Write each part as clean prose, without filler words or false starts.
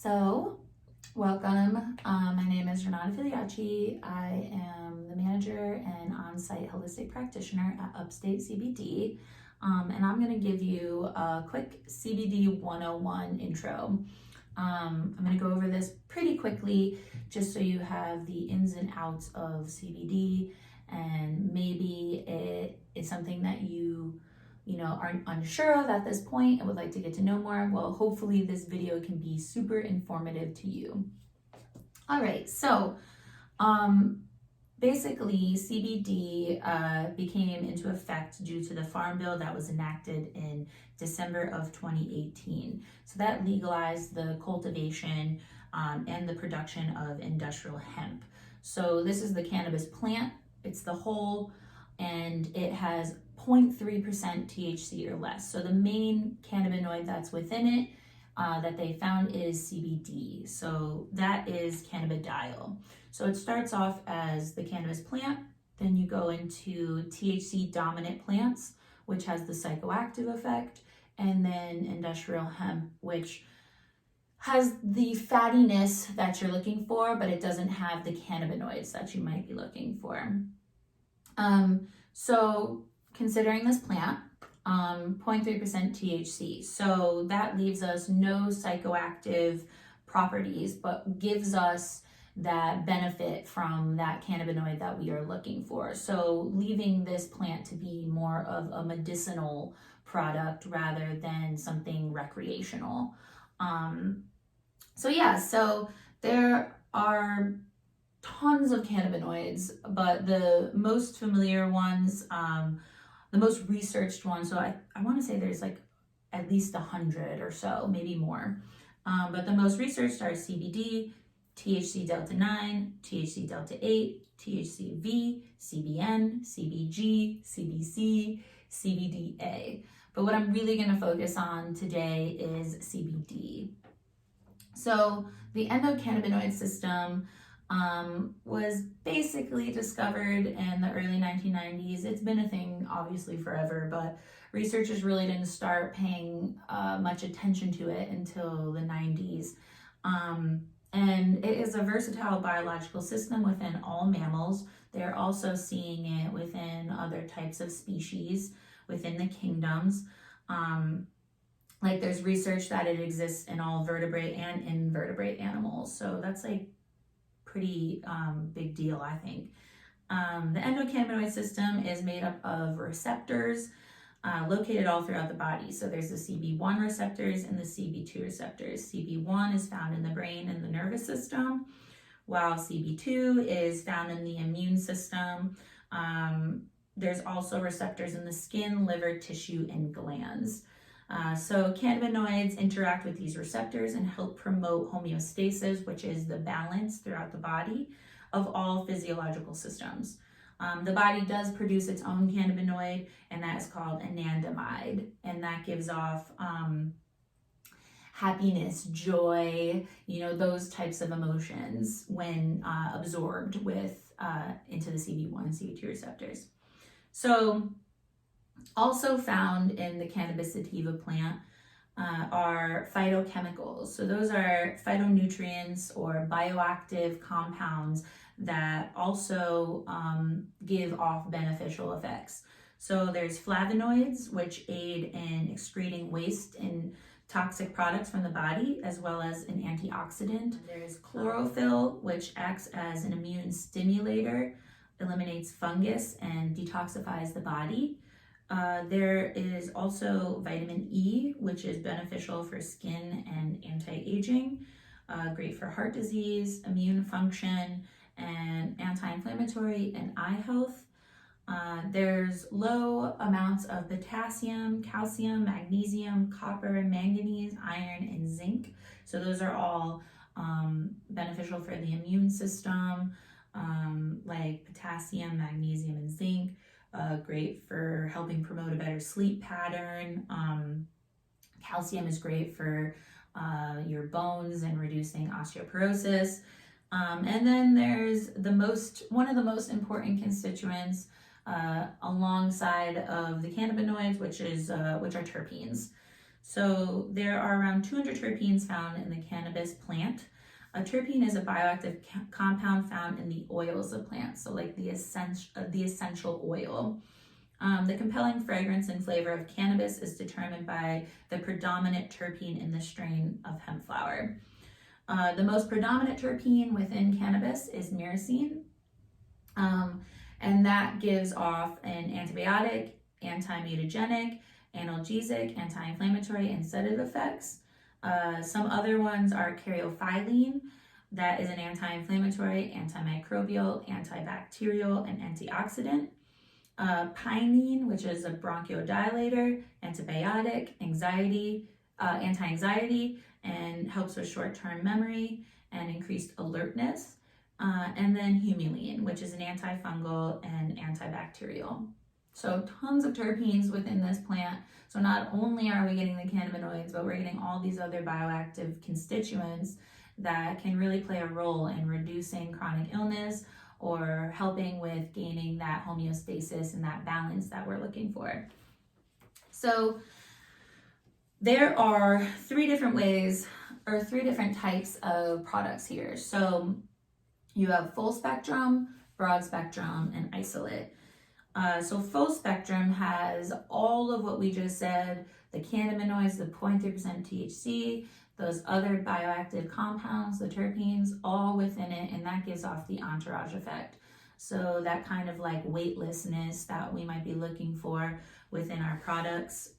So, welcome. My name is Renata Filiacci. I am the manager and on-site holistic practitioner at Upstate CBD, and I'm going to give you a quick CBD 101 intro. I'm going to go over this pretty quickly just so you have the ins and outs of CBD, and maybe it is something that you aren't unsure of at this point and would like to get to know more. Well, hopefully this video can be super informative to you. All right, so basically CBD became into effect due to the Farm Bill that was enacted in December of 2018. So that legalized the cultivation and the production of industrial hemp. So this is the cannabis plant. It's the whole, and it has 0.3% THC or less. So the main cannabinoid that's within it that they found is CBD. So that is cannabidiol. So it starts off as the cannabis plant, then you go into THC dominant plants, which has the psychoactive effect, and then industrial hemp, which has the fattiness that you're looking for, but it doesn't have the cannabinoids that you might be looking for. So considering this plant, 0.3% THC. So that leaves us no psychoactive properties, but gives us that benefit from that cannabinoid that we are looking for. So leaving this plant to be more of a medicinal product rather than something recreational. So there are tons of cannabinoids, but the most familiar ones, the most researched ones, so I want to say there's like at least 100 or so, maybe more. But the most researched are CBD, THC delta 9, THC delta 8, THCV, CBN, CBG, CBC, CBDA. But what I'm really going to focus on today is CBD. So the endocannabinoid system was basically discovered in the early 1990s. It's been a thing obviously forever, but researchers really didn't start paying much attention to it until the 90s. And it is a versatile biological system within all mammals. They're also seeing it within other types of species within the kingdoms. Like there's research that it exists in all vertebrate and invertebrate animals. So that's like pretty big deal, I think. The endocannabinoid system is made up of receptors located all throughout the body. So there's the CB1 receptors and the CB2 receptors. CB1 is found in the brain and the nervous system, while CB2 is found in the immune system. There's also receptors in the skin, liver, tissue, and glands. So cannabinoids interact with these receptors and help promote homeostasis, which is the balance throughout the body of all physiological systems. The body does produce its own cannabinoid, and that is called anandamide, and that gives off happiness, joy, those types of emotions when absorbed into the CB1 and CB2 receptors. So also found in the cannabis sativa plant are phytochemicals. So those are phytonutrients or bioactive compounds that also give off beneficial effects. So there's flavonoids, which aid in excreting waste and toxic products from the body, as well as an antioxidant. There's chlorophyll, which acts as an immune stimulator, eliminates fungus, and detoxifies the body. There is also vitamin E, which is beneficial for skin and anti-aging, great for heart disease, immune function, and anti-inflammatory and eye health. There's low amounts of potassium, calcium, magnesium, copper, manganese, iron, and zinc. So those are all beneficial for the immune system, like potassium, magnesium, and zinc. Great for helping promote a better sleep pattern. Calcium is great for your bones and reducing osteoporosis. And then there's one of the most important constituents alongside of the cannabinoids, which are terpenes. So there are around 200 terpenes found in the cannabis plant. A terpene is a bioactive compound found in the oils of plants, so like the essential oil. The compelling fragrance and flavor of cannabis is determined by the predominant terpene in the strain of hemp flower. The most predominant terpene within cannabis is myrcene, and that gives off an antibiotic, anti-mutagenic, analgesic, anti-inflammatory, and sedative effects. Some other ones are caryophyllene, that is an anti-inflammatory, antimicrobial, antibacterial, and antioxidant. Pinene, which is a bronchodilator, antibiotic, anti-anxiety, and helps with short-term memory and increased alertness. And then humulene, which is an antifungal and antibacterial. So tons of terpenes within this plant. So not only are we getting the cannabinoids, but we're getting all these other bioactive constituents that can really play a role in reducing chronic illness or helping with gaining that homeostasis and that balance that we're looking for. So there are three different types of products here. So you have full spectrum, broad spectrum, and isolate. So full spectrum has all of what we just said, the cannabinoids, the 0.3% THC, those other bioactive compounds, the terpenes, all within it, and that gives off the entourage effect. So that kind of like weightlessness that we might be looking for within our products.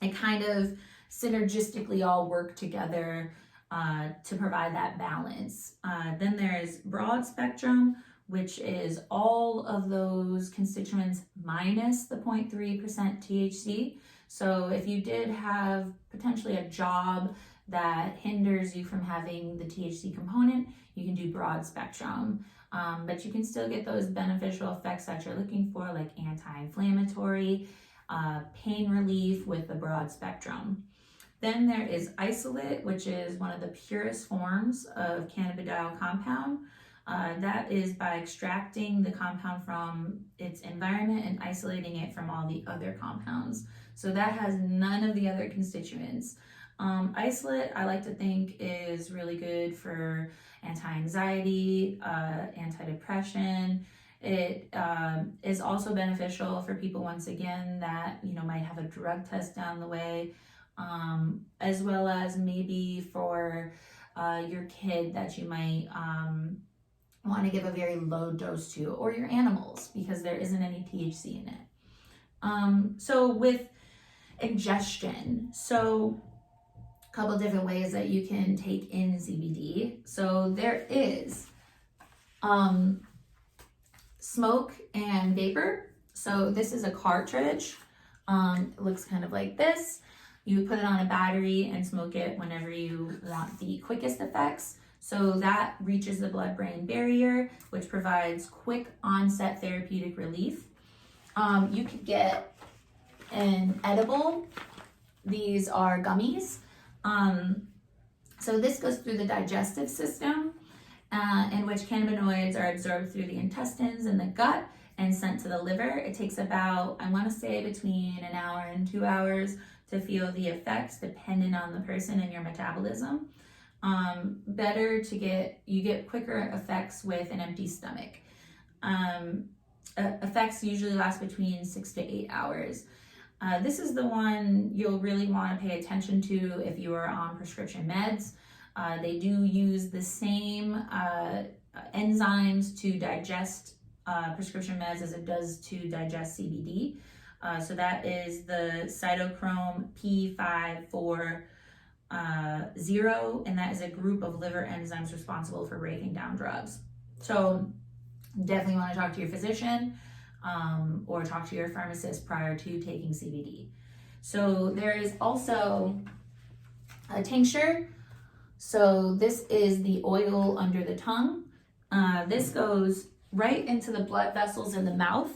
It kind of synergistically all work together to provide that balance. Then there's broad spectrum, which is all of those constituents minus the 0.3% THC. So if you did have potentially a job that hinders you from having the THC component, you can do broad spectrum. But you can still get those beneficial effects that you're looking for, like anti-inflammatory, pain relief with the broad spectrum. Then there is isolate, which is one of the purest forms of cannabidiol compound. That is by extracting the compound from its environment and isolating it from all the other compounds. So that has none of the other constituents. Isolate, I like to think, is really good for anti-anxiety, antidepressant. It is also beneficial for people, once again, that might have a drug test down the way, as well as maybe for your kid that you might want to give a very low dose to, or your animals, because there isn't any THC in it. So with ingestion, so a couple different ways that you can take in CBD. So there is smoke and vapor. So this is a cartridge. It looks kind of like this. You put it on a battery and smoke it whenever you want the quickest effects. So that reaches the blood-brain barrier, which provides quick onset therapeutic relief. You could get an edible. These are gummies. So this goes through the digestive system, in which cannabinoids are absorbed through the intestines and the gut and sent to the liver. It takes about, I want to say, between an hour and 2 hours to feel the effects, depending on the person and your metabolism. You get quicker effects with an empty stomach. Effects usually last between 6 to 8 hours. This is the one you'll really want to pay attention to if you are on prescription meds. They do use the same enzymes to digest prescription meds as it does to digest CBD. So that is the cytochrome P540, and that is a group of liver enzymes responsible for breaking down drugs. So definitely want to talk to your physician or talk to your pharmacist prior to taking CBD. So there is also a tincture. So this is the oil under the tongue. This goes right into the blood vessels in the mouth.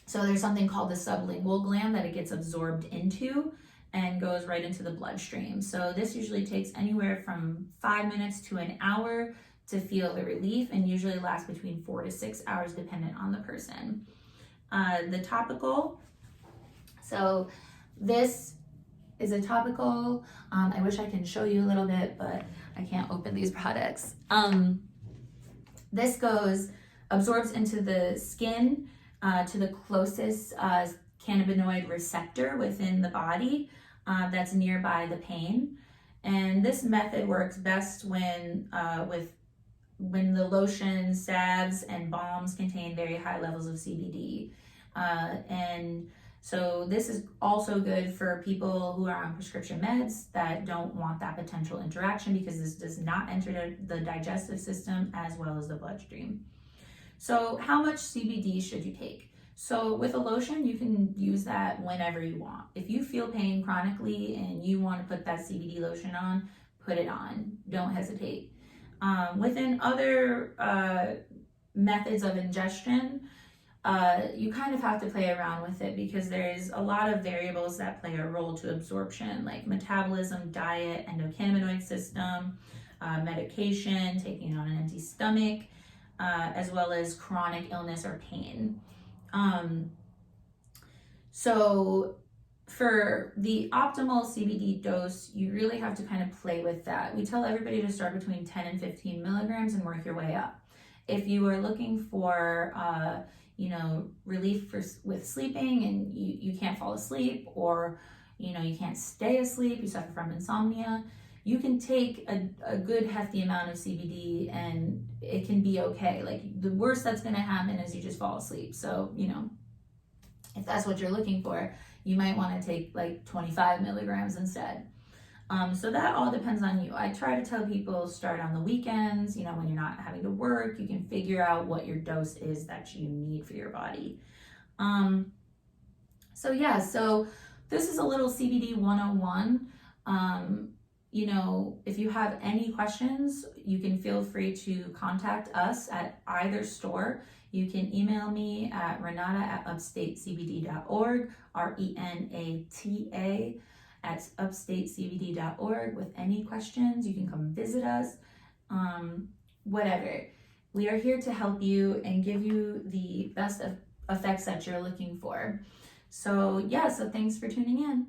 So there's something called the sublingual gland that it gets absorbed into and goes right into the bloodstream. So this usually takes anywhere from 5 minutes to an hour to feel the relief, and usually lasts between 4 to 6 hours dependent on the person. The topical, so This is a topical. I wish I can show you a little bit, but I can't open these products. This absorbs into the skin to the closest cannabinoid receptor within the body that's nearby the pain. And this method works best when the lotions, salves, and balms contain very high levels of CBD. And so this is also good for people who are on prescription meds that don't want that potential interaction, because this does not enter the digestive system as well as the bloodstream. So how much CBD should you take? So with a lotion, you can use that whenever you want. If you feel pain chronically and you want to put that CBD lotion on, put it on. Don't hesitate. Within other methods of ingestion, you kind of have to play around with it, because there's a lot of variables that play a role to absorption, like metabolism, diet, endocannabinoid system, medication, taking it on an empty stomach, as well as chronic illness or pain. So for the optimal CBD dose, you really have to kind of play with that. We tell everybody to start between 10 and 15 milligrams and work your way up. If you are looking for relief with sleeping and you can't fall asleep, or you can't stay asleep, you suffer from insomnia, you can take a good hefty amount of CBD and it can be okay. Like, the worst that's going to happen is you just fall asleep. So if that's what you're looking for, you might want to take like 25 milligrams instead. So that all depends on you. I try to tell people start on the weekends, when you're not having to work, you can figure out what your dose is that you need for your body. So this is a little CBD 101. If you have any questions, you can feel free to contact us at either store. You can email me at renata@upstatecbd.org, RENATA @upstatecbd.org with any questions. You can come visit us, whatever. We are here to help you and give you the best effects that you're looking for. So thanks for tuning in.